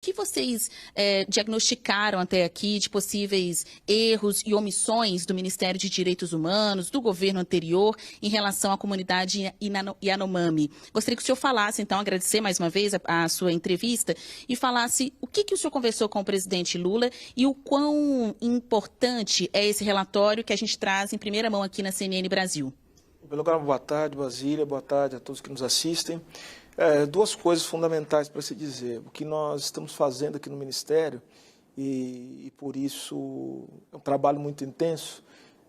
O que vocês diagnosticaram até aqui de possíveis erros e omissões do Ministério de Direitos Humanos, do governo anterior, em relação à comunidade Yanomami? Gostaria que o senhor falasse, então, agradecer mais uma vez a sua entrevista e falasse o que o senhor conversou com o presidente Lula e o quão importante é esse relatório que a gente traz em primeira mão aqui na CNN Brasil. Em primeiro lugar, boa tarde, Basília, boa tarde a todos que nos assistem. Duas coisas fundamentais para se dizer. O que nós estamos fazendo aqui no Ministério, e por isso é um trabalho muito intenso,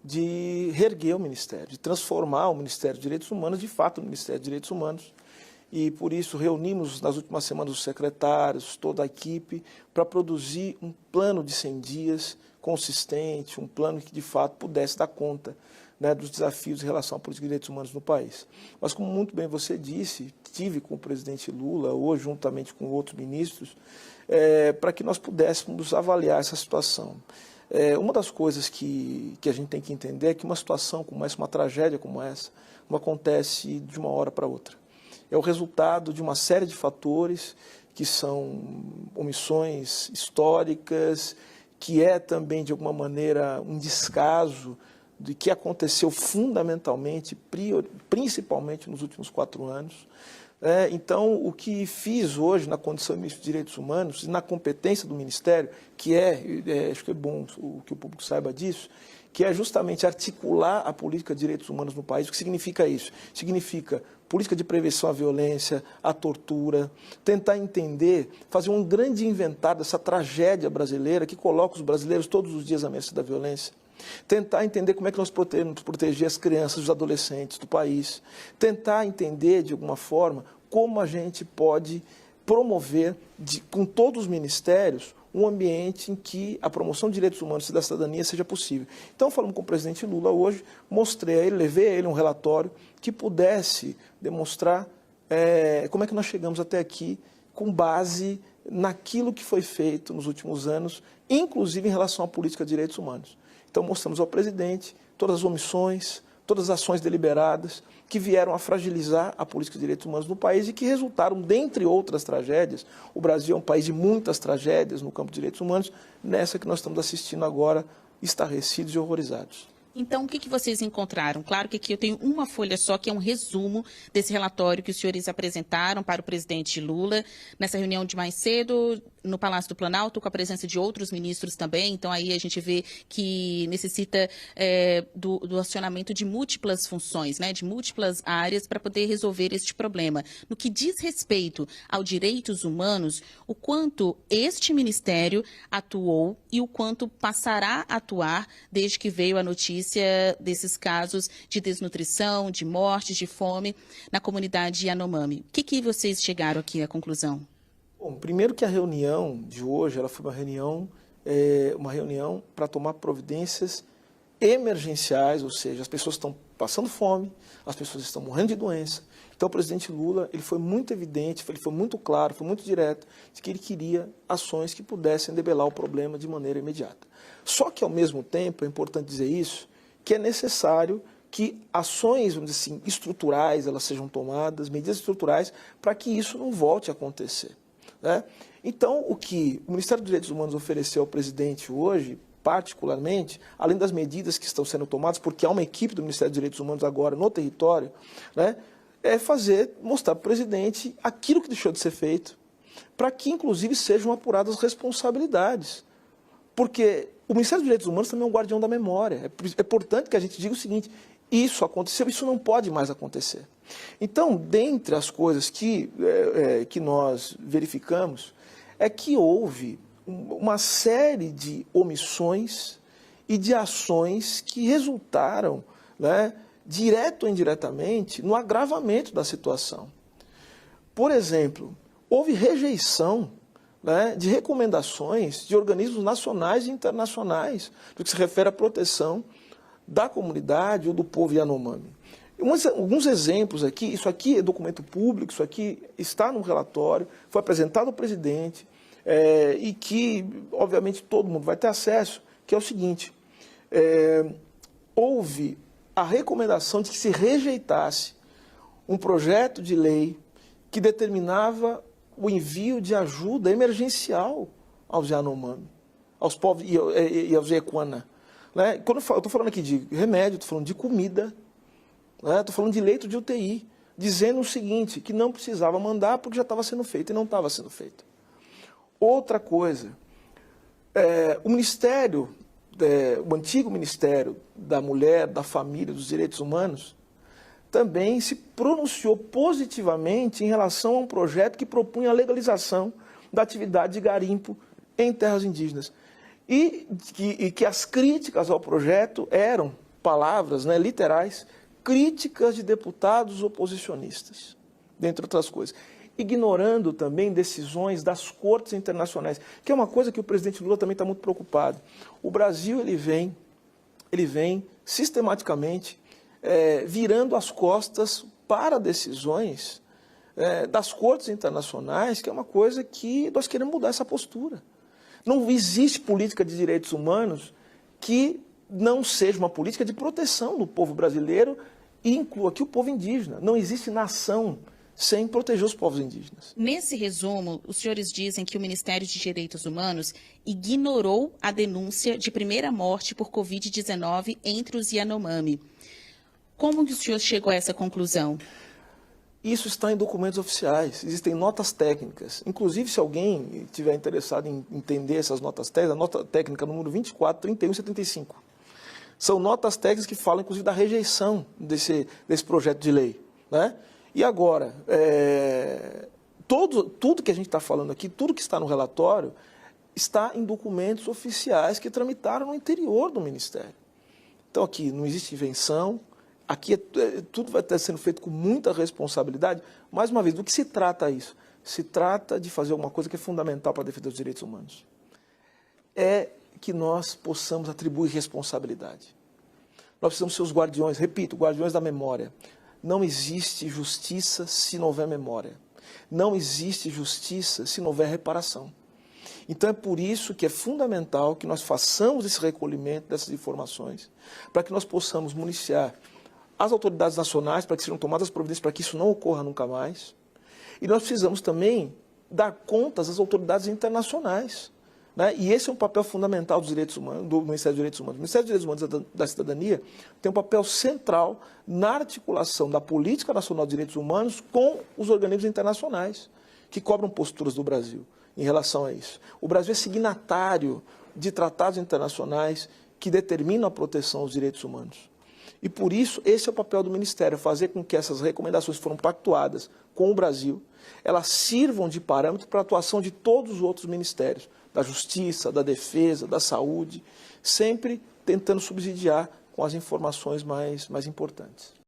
de reerguer o Ministério, de transformar o Ministério de Direitos Humanos, de fato, no Ministério de Direitos Humanos. E por isso reunimos nas últimas semanas os secretários, toda a equipe, para produzir um plano de 100 dias consistente, um plano que de fato pudesse dar conta, né, dos desafios em relação à política de direitos humanos no país. Mas, como muito bem você disse, tive com o presidente Lula, hoje, juntamente com outros ministros, para que nós pudéssemos avaliar essa situação. Uma das coisas que a gente tem que entender é que uma situação como essa, uma tragédia como essa, não acontece de uma hora para outra. É o resultado de uma série de fatores que são omissões históricas, que é também, de alguma maneira, um descaso de que aconteceu fundamentalmente, principalmente nos últimos 4 anos. Então, o que fiz hoje na condição de ministro de Direitos Humanos, e na competência do Ministério, que acho que é bom que o público saiba disso, que é justamente articular a política de direitos humanos no país. O que significa isso? Significa política de prevenção à violência, à tortura, tentar entender, fazer um grande inventário dessa tragédia brasileira que coloca os brasileiros todos os dias à mercê da violência. Tentar entender como é que nós podemos proteger as crianças e os adolescentes do país. Tentar entender, de alguma forma, como a gente pode promover, com todos os ministérios, um ambiente em que a promoção de direitos humanos e da cidadania seja possível. Então, falamos com o presidente Lula hoje, mostrei a ele, levei a ele um relatório que pudesse demonstrar como é que nós chegamos até aqui com base naquilo que foi feito nos últimos anos, inclusive em relação à política de direitos humanos. Então, mostramos ao presidente todas as omissões, todas as ações deliberadas que vieram a fragilizar a política de direitos humanos no país e que resultaram, dentre outras tragédias, o Brasil é um país de muitas tragédias no campo de direitos humanos, nessa que nós estamos assistindo agora, estarrecidos e horrorizados. Então, o que vocês encontraram? Claro que aqui eu tenho uma folha só, que é um resumo desse relatório que os senhores apresentaram para o presidente Lula, nessa reunião de mais cedo, no Palácio do Planalto, com a presença de outros ministros também. Então, aí a gente vê que necessita do acionamento de múltiplas funções, né, de múltiplas áreas para poder resolver este problema. No que diz respeito aos direitos humanos, o quanto este ministério atuou e o quanto passará a atuar desde que veio a notícia desses casos de desnutrição, de mortes, de fome na comunidade Yanomami. O que vocês chegaram aqui à conclusão? Bom, primeiro que a reunião de hoje ela foi uma reunião para tomar providências emergenciais, ou seja, as pessoas estão passando fome, as pessoas estão morrendo de doença. Então, o presidente Lula ele foi muito evidente, ele foi muito claro, foi muito direto, de que ele queria ações que pudessem debelar o problema de maneira imediata. Só que, ao mesmo tempo, é importante dizer isso, que é necessário que ações, vamos dizer assim, estruturais, elas sejam tomadas, medidas estruturais, para que isso não volte a acontecer, né? Então, o que o Ministério dos Direitos Humanos ofereceu ao presidente hoje, particularmente, além das medidas que estão sendo tomadas, porque há uma equipe do Ministério dos Direitos Humanos agora no território, né, mostrar para o presidente aquilo que deixou de ser feito, para que, inclusive, sejam apuradas as responsabilidades. Porque o Ministério dos Direitos Humanos também é um guardião da memória. É importante que a gente diga o seguinte: isso aconteceu, isso não pode mais acontecer. Então, dentre as coisas que nós verificamos, é que houve uma série de omissões e de ações que resultaram, né, direto ou indiretamente, no agravamento da situação. Por exemplo, houve rejeição, né, de recomendações de organismos nacionais e internacionais no que se refere à proteção da comunidade ou do povo Yanomami. Alguns exemplos aqui, isso aqui é documento público, isso aqui está no relatório, foi apresentado ao presidente, e que, obviamente, todo mundo vai ter acesso, que é o seguinte: houve a recomendação de que se rejeitasse um projeto de lei que determinava o envio de ajuda emergencial aos Yanomami, aos povos e aos Yekuana. Né? Quando eu estou falando aqui de remédio, estou falando de comida, né? Estou falando de leito de UTI, dizendo o seguinte, que não precisava mandar porque já estava sendo feito e não estava sendo feito. Outra coisa, o Ministério, o antigo Ministério da Mulher, da Família e dos Direitos Humanos, também se pronunciou positivamente em relação a um projeto que propunha a legalização da atividade de garimpo em terras indígenas. E que as críticas ao projeto eram palavras, né, literais, críticas de deputados oposicionistas, dentre outras coisas. Ignorando também decisões das cortes internacionais, que é uma coisa que o presidente Lula também está muito preocupado. O Brasil ele vem sistematicamente virando as costas para decisões das cortes internacionais, que é uma coisa que nós queremos mudar essa postura. Não existe política de direitos humanos que não seja uma política de proteção do povo brasileiro e inclua aqui o povo indígena. Não existe nação sem proteger os povos indígenas. Nesse resumo, os senhores dizem que o Ministério de Direitos Humanos ignorou a denúncia de primeira morte por Covid-19 entre os Yanomami. Como que o senhor chegou a essa conclusão? Isso está em documentos oficiais, existem notas técnicas. Inclusive, se alguém estiver interessado em entender essas notas técnicas, a nota técnica número 24, 31 e 75. São notas técnicas que falam, inclusive, da rejeição desse projeto de lei. Né? E agora, tudo que a gente está falando aqui, tudo que está no relatório, está em documentos oficiais que tramitaram no interior do Ministério. Então, aqui não existe invenção. Aqui tudo vai estar sendo feito com muita responsabilidade. Mais uma vez, do que se trata isso? Se trata de fazer uma coisa que é fundamental para a defesa dos direitos humanos. É que nós possamos atribuir responsabilidade. Nós precisamos ser os guardiões, repito, guardiões da memória. Não existe justiça se não houver memória. Não existe justiça se não houver reparação. Então é por isso que é fundamental que nós façamos esse recolhimento dessas informações, para que nós possamos municiar as autoridades nacionais para que sejam tomadas providências para que isso não ocorra nunca mais. E nós precisamos também dar contas às autoridades internacionais. Né? E esse é um papel fundamental dos direitos humanos, do Ministério dos Direitos Humanos. O Ministério dos Direitos Humanos da Cidadania tem um papel central na articulação da política nacional de direitos humanos com os organismos internacionais, que cobram posturas do Brasil em relação a isso. O Brasil é signatário de tratados internacionais que determinam a proteção aos direitos humanos. E por isso, esse é o papel do Ministério, fazer com que essas recomendações que foram pactuadas com o Brasil, elas sirvam de parâmetro para a atuação de todos os outros ministérios, da Justiça, da Defesa, da Saúde, sempre tentando subsidiar com as informações mais importantes.